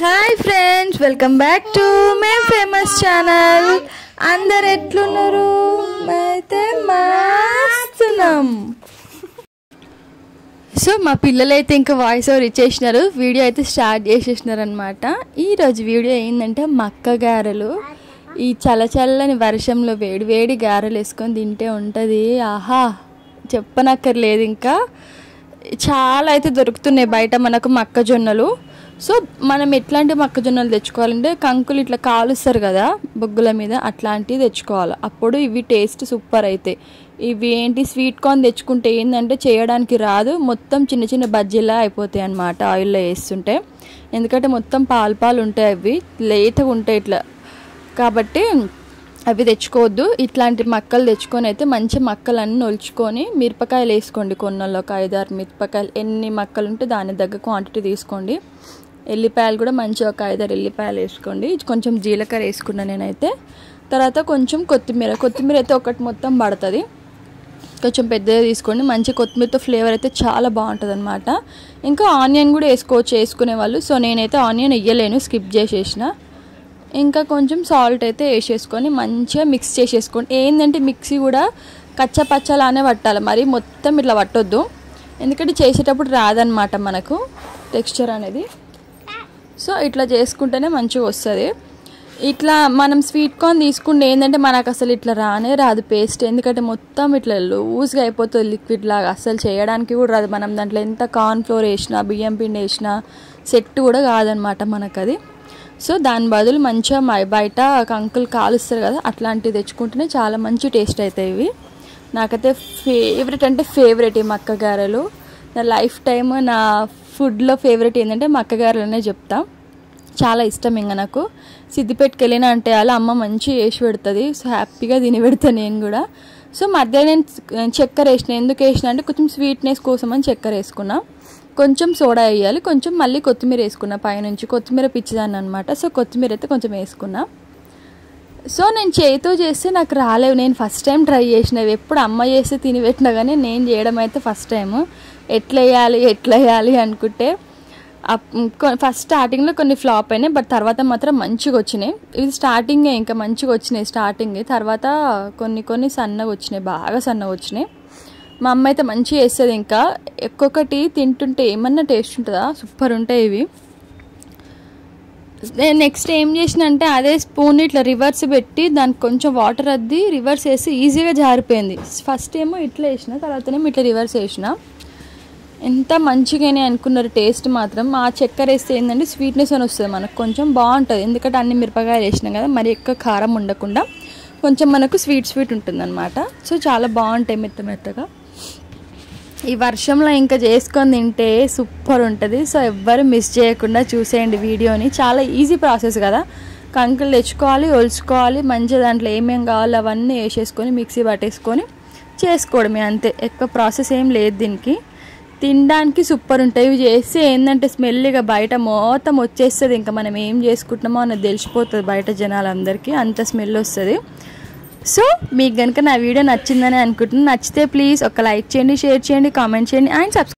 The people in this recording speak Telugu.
Hi friends, welcome back to మేం ఫేమస్ ఛానల్. అందరు ఎట్లున్నారు? అయితే మాస్తున్నాం. సో మా పిల్లలు అయితే ఇంకా వాయిస్ ఓవర్ ఇచ్చేసినారు, వీడియో అయితే స్టార్ట్ చేసేసినారు అనమాట. ఈరోజు వీడియో ఏంటంటే మక్క గారెలు. ఈ చల్లచల్లని వర్షంలో వేడి వేడి గారెలు వేసుకొని తింటే ఉంటుంది. ఆహా, చెప్పనక్కర్లేదు. ఇంకా చాలా అయితే దొరుకుతున్నాయి బయట మనకు మొక్కజొన్నలు. సో మనం ఎట్లాంటి మొక్కజొన్నలు తెచ్చుకోవాలంటే కంకులు ఇట్లా కాలుస్తారు కదా బొగ్గుల మీద, అట్లాంటివి తెచ్చుకోవాలి. అప్పుడు ఇవి టేస్ట్ సూపర్ అవుతాయి. ఇవి ఏంటి స్వీట్ కార్న్ తెచ్చుకుంటే ఏంటంటే చేయడానికి రాదు, మొత్తం చిన్న చిన్న బజ్జీలా అయిపోతాయి అన్నమాట ఆయిల్లో వేస్తుంటే. ఎందుకంటే మొత్తం పాలు పాలు ఉంటాయి, అవి లేతగా ఉంటాయి ఇట్లా. కాబట్టి అవి తెచ్చుకోవద్దు. ఇట్లాంటి మక్కలు తెచ్చుకొని అయితే మంచి మక్కలన్నీ నొల్చుకొని మిరపకాయలు వేసుకోండి. కొన్నల్లో ఒక 5-6 మిరపకాయలు, ఎన్ని మక్కలు ఉంటే దాని దగ్గర క్వాంటిటీ తీసుకోండి. ఎల్లిపాయలు కూడా మంచిగా ఒక 5-6 ఎల్లిపాయలు వేసుకోండి. కొంచెం జీలకర్ర వేసుకున్నా నేనైతే. తర్వాత కొంచెం కొత్తిమీర అయితే ఒకటి మొత్తం పడుతుంది, కొంచెం పెద్దగా తీసుకోండి. మంచి కొత్తిమీరతో ఫ్లేవర్ అయితే చాలా బాగుంటుంది అనమాట. ఇంకా ఆనియన్ కూడా వేసుకోవచ్చు వేసుకునే వాళ్ళు. సో నేనైతే ఆనియన్ వేయలేను, స్కిప్ చేసేసిన. ఇంకా కొంచెం సాల్ట్ అయితే వేసేసుకొని మంచిగా మిక్స్ చేసేసుకోండి. ఏంటంటే మిక్సీ కూడా కచ్చా పచ్చలానే పట్టాలి, మరి మొత్తం ఇట్లా పట్టొద్దు. ఎందుకంటే చేసేటప్పుడు రాదనమాట మనకు టెక్స్చర్ అనేది. సో ఇట్లా చేసుకుంటేనే మంచిగా వస్తుంది. ఇట్లా మనం స్వీట్ కార్న్ తీసుకుంటే ఏంటంటే మనకు అసలు ఇట్లా రాదు పేస్ట్. ఎందుకంటే మొత్తం ఇట్లా లూజ్గా అయిపోతుంది లిక్విడ్ లాగా, అసలు చేయడానికి కూడా రాదు. మనం దాంట్లో ఎంత కార్న్ ఫ్లోర్ వేసినా బియ్యం పిండి వేసినా సెట్ కూడా కాదనమాట మనకు అది. సో దాని బదులు మంచిగా బయట కంకులు కాలుస్తారు కదా, అట్లాంటివి తెచ్చుకుంటేనే చాలా మంచి టేస్ట్ అవుతాయి ఇవి. నాకైతే ఫేవరెట్ అంటే ఫేవరెట్ ఈ మక్క గారెలు. నా లైఫ్ టైమ్ నా ఫుడ్లో ఫేవరెట్ ఏంటంటే మక్క గారెలు అనే చెప్తా. చాలా ఇష్టం. ఇంకా నాకు సిద్దిపేటకి వెళ్ళినా అంటే అలా అమ్మ మంచిగా వేసి పెడుతుంది. సో హ్యాపీగా తిని పెడతాను నేను కూడా. సో మధ్యాహ్నం నేను చక్కెర వేసిన. ఎందుకు వేసిన అంటే కొంచెం స్వీట్నెస్ కోసం అని చక్కెర వేసుకున్నా. కొంచెం సోడా వేయాలి, కొంచెం మళ్ళీ కొత్తిమీర వేసుకున్నా పైనుంచి. కొత్తిమీర పిచ్చిదాన్ని అనమాట. సో కొత్తిమీర అయితే కొంచెం వేసుకున్నా. సో నేను చేతితో చేస్తే నాకు రాలేవు, నేను ఫస్ట్ టైం ట్రై చేసినవి. ఎప్పుడు అమ్మ చేస్తే తిని పెట్టినా కానీ నేను చేయడం అయితే ఫస్ట్ టైము. ఎట్లా వేయాలి అనుకుంటే ఫస్ట్ స్టార్టింగ్లో కొన్ని ఫ్లాప్ అయినాయి, బట్ తర్వాత మాత్రం మంచిగా వచ్చినాయి. ఇది స్టార్టింగే ఇంకా మంచిగా వచ్చినాయి స్టార్టింగే. తర్వాత కొన్ని సన్నగా వచ్చినాయి, బాగా సన్నగా వచ్చినాయి. మా అమ్మ అయితే మంచిగా వేస్తుంది. ఇంకా ఒక్కొక్కటి తింటుంటే ఏమన్నా టేస్ట్ ఉంటుందా, సూపర్ ఉంటాయి ఇవి. నేను నెక్స్ట్ ఏం చేసిన అంటే అదే స్పూన్ ఇట్లా రివర్స్ పెట్టి దానికి కొంచెం వాటర్ అద్ది రివర్స్ వేసి ఈజీగా జారిపోయింది. ఫస్ట్ ఏమో ఇట్లా వేసిన, తర్వాతనేమో ఇట్లా రివర్స్ వేసిన. ఎంత మంచిగానే అనుకున్నారు టేస్ట్ మాత్రం. ఆ చక్కెర వేస్తే ఏంటంటే స్వీట్నెస్ అని వస్తుంది మనకు, కొంచెం బాగుంటుంది. ఎందుకంటే అన్ని మిరపకాయలు వేసినాం కదా, మరి ఎక్కువ కారం ఉండకుండా కొంచెం మనకు స్వీట్ ఉంటుంది అనమాట. సో చాలా బాగుంటాయి మెత్తగా. ఈ వర్షంలో ఇంకా చేసుకొని తింటే సూపర్ ఉంటుంది. సో ఎవ్వరు మిస్ చేయకుండా చూసేయండి వీడియోని. చాలా ఈజీ ప్రాసెస్ కదా. కంకులు తెచ్చుకోవాలి, ఒలుచుకోవాలి, మంచిగా దాంట్లో ఏమేమి కావాలో అవన్నీ వేసేసుకొని మిక్సీ పట్టేసుకొని చేసుకోవడమే, అంతే. ఎక్కువ ప్రాసెస్ ఏం లేదు దీనికి. తినడానికి సూపర్ ఉంటాయి ఇవి చేస్తే. ఏంటంటే స్మెల్గా బయట మొత్తం వచ్చేస్తుంది. ఇంకా మనం ఏం చేసుకుంటున్నామో అన్నది తెలిసిపోతుంది బయట జనాలందరికీ, అంత స్మెల్ వస్తుంది. సో మీకు కనుక నా వీడియో నచ్చిందని అనుకుంటున్నాను. నచ్చితే ప్లీజ్ ఒక లైక్ చేయండి, షేర్ చేయండి, కామెంట్ చేయండి అండ్ సబ్స్క్రైబ్.